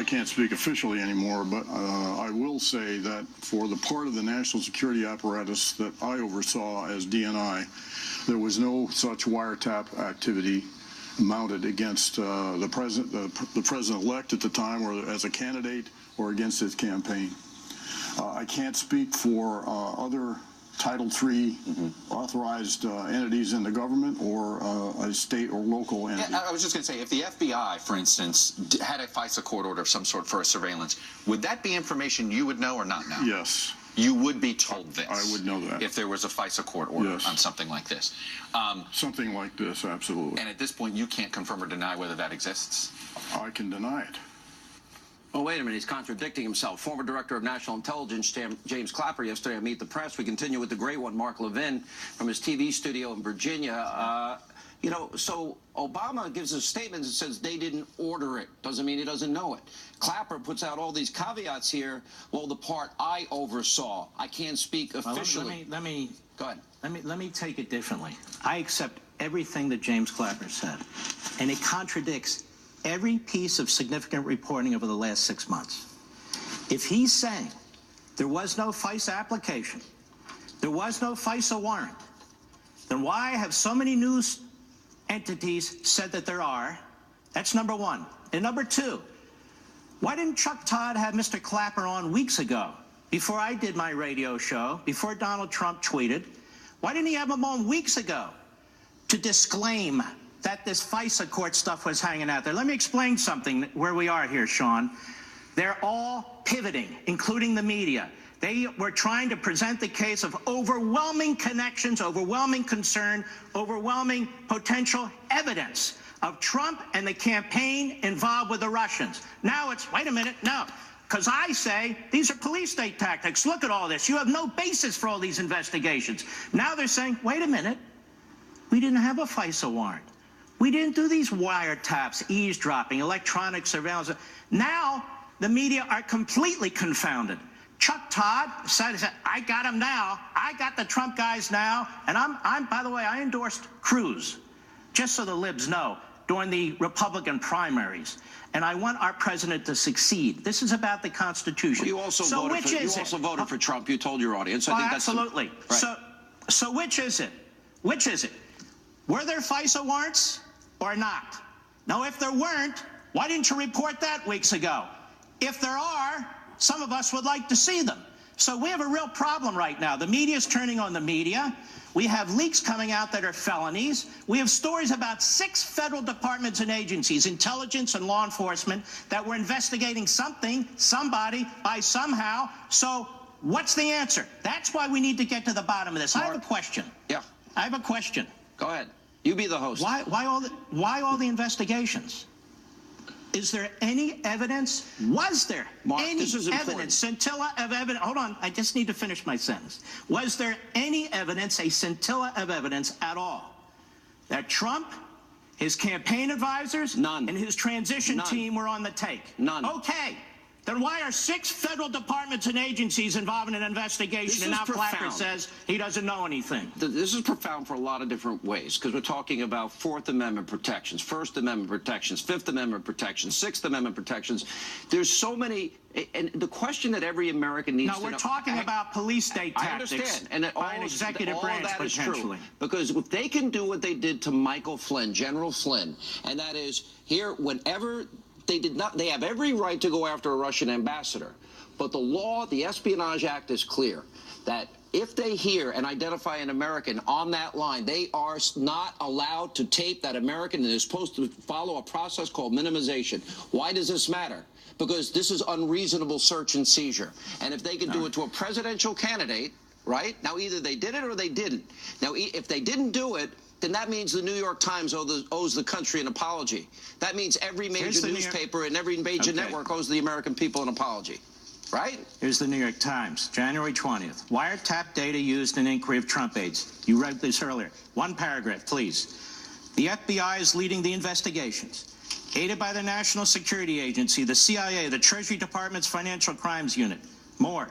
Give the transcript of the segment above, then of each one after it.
can't speak officially anymore, but I will say that for the part of the national security apparatus that I oversaw as DNI, there was no such wiretap activity mounted against the president-elect at the time, or as a candidate, or against his campaign. I can't speak for other Title III authorized entities in the government, or a state or local entity. Yeah, I was just going to say, if the FBI, for instance, had a FISA court order of some sort for a surveillance, would that be information you would know or not know? Yes. You would be told this. I would know that. If there was a FISA court order Yes. on something like this. Something like this, absolutely. And at this point, you can't confirm or deny whether that exists? I can deny it. Oh, wait a minute. He's contradicting himself. Former Director of National Intelligence, James Clapper, yesterday on Meet the Press. We continue with the great one, Mark Levin, from his TV studio in Virginia. You know, so Obama gives a statement that says they didn't order it. Doesn't mean he doesn't know it. Clapper puts out all these caveats here. Well, the part I oversaw, I can't speak officially. Let me go ahead. Let me take it differently. I accept everything that James Clapper said, and it contradicts every piece of significant reporting over the last 6 months. If he's saying there was no FISA application, there was no FISA warrant, then why have so many news entities said that there are? That's number one. And number two, why didn't Chuck Todd have Mr. Clapper on weeks ago, before I did my radio show, before Donald Trump tweeted? Why didn't he have him on weeks ago to disclaim that this FISA court stuff was hanging out there? Let me explain something where we are here, Sean. They're all pivoting, including the media. They were trying to present the case of overwhelming connections, overwhelming concern, overwhelming potential evidence of Trump and the campaign involved with the Russians. Now it's, wait a minute, no. Because I say these are police state tactics. Look at all this. You have no basis for all these investigations. Now they're saying, wait a minute, we didn't have a FISA warrant. We didn't do these wiretaps, eavesdropping, electronic surveillance. Now the media are completely confounded. Chuck Todd said, I got him now. I got the Trump guys now. And I'm by the way, I endorsed Cruz, just so the libs know, during the Republican primaries. And I want our president to succeed. This is about the Constitution. Well, you also voted for Trump. You told your audience. I think absolutely. That's right. So which is it? Which is it? Were there FISA warrants or not? Now, if there weren't, why didn't you report that weeks ago? If there are, some of us would like to see them. So we have a real problem right now. The media is turning on the media. We have leaks coming out that are felonies. We have stories about 6 federal departments and agencies, intelligence and law enforcement, that were investigating something, somebody, by somehow. So what's the answer? That's why we need to get to the bottom of this. Mark, I have a question. Yeah. I have a question. Go ahead. You be the host. Why all the investigations? Is there any evidence? Was there any evidence, scintilla of evidence? Hold on, I just need to finish my sentence. Was there any evidence, a scintilla of evidence at all, that Trump, his campaign advisors, and his transition team were on the take? None. Okay. Then why are 6 federal departments and agencies involved in an investigation, and now Clapper says he doesn't know anything? This is profound for a lot of different ways, because we're talking about Fourth Amendment protections, First Amendment protections, Fifth Amendment protections, Sixth Amendment protections. There's so many, and the question that every American needs to know. No, we're talking about police state tactics. I understand, and by an executive branch, that is potentially. True, because if they can do what they did to Michael Flynn, General Flynn, and that is here whenever they have every right to go after a Russian ambassador. But the law, the Espionage Act is clear that if they hear and identify an American on that line, they are not allowed to tape that American, and they're supposed to follow a process called minimization. Why does this matter? Because this is unreasonable search and seizure. And if they can do it to a presidential candidate, right? Now, either they did it or they didn't. Now, if they didn't do it, then that means the New York Times owes the country an apology. That means every major newspaper and every major network owes the American people an apology, right? Here's the New York Times, January 20th. Wiretap data used in inquiry of Trump aides. You read this earlier. One paragraph, please. The FBI is leading the investigations, aided by the National Security Agency, the CIA, the Treasury Department's Financial Crimes Unit. More.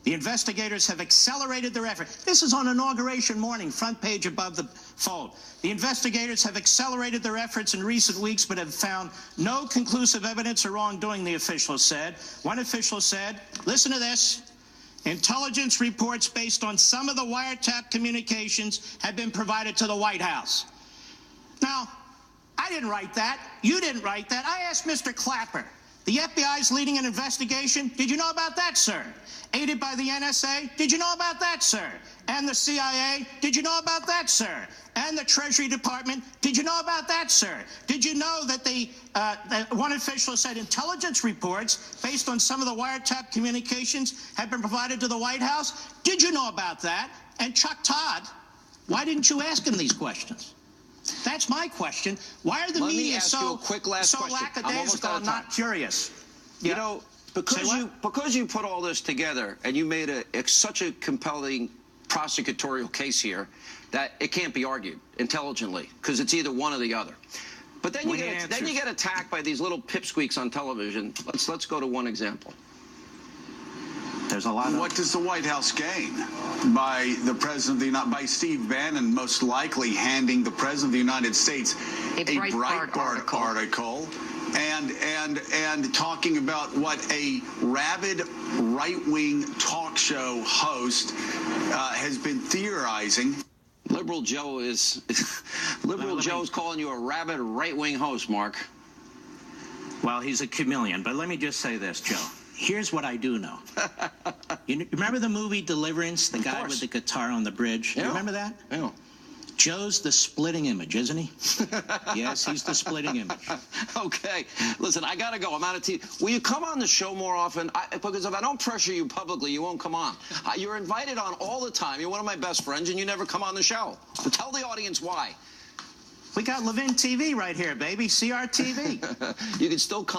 The investigators have accelerated their effort. This is on inauguration morning, front page above the fold. The investigators have accelerated their efforts in recent weeks, but have found no conclusive evidence of wrongdoing, the official said. One official said, listen to this, intelligence reports based on some of the wiretap communications have been provided to the White House. Now, I didn't write that. You didn't write that. I asked Mr. Clapper. The FBI is leading an investigation. Did you know about that, sir? Aided by the NSA? Did you know about that, sir? And the CIA? Did you know about that, sir? And the Treasury Department? Did you know about that, sir? Did you know that that one official said intelligence reports based on some of the wiretap communications have been provided to the White House? Did you know about that? And Chuck Todd, why didn't you ask him these questions? That's my question. Why are the media so lackadaisical and not curious? You know, because you put all this together and you made such a compelling prosecutorial case here that it can't be argued intelligently because it's either one or the other. But then you get attacked by these little pipsqueaks on television. Let's go to one example. There's a lot of... What does the White House gain by the President of by Steve Bannon most likely handing the President of the United States a Breitbart article and talking about what a rabid right-wing talk show host has been theorizing? Liberal Joe is Joe's calling you a rabid right-wing host, Mark. Well, he's a chameleon, but let me just say this, Joe. Here's what I do know. You remember the movie Deliverance, the guy with the guitar on the bridge? Yeah. You remember that? Yeah. Joe's the splitting image, isn't he? Yes, he's the splitting image. Okay. Listen, I got to go. I'm out of tea. Will you come on the show more often? Because if I don't pressure you publicly, you won't come on. You're invited on all the time. You're one of my best friends, and you never come on the show. So tell the audience why. We got Levin TV right here, baby. CRTV. You can still come.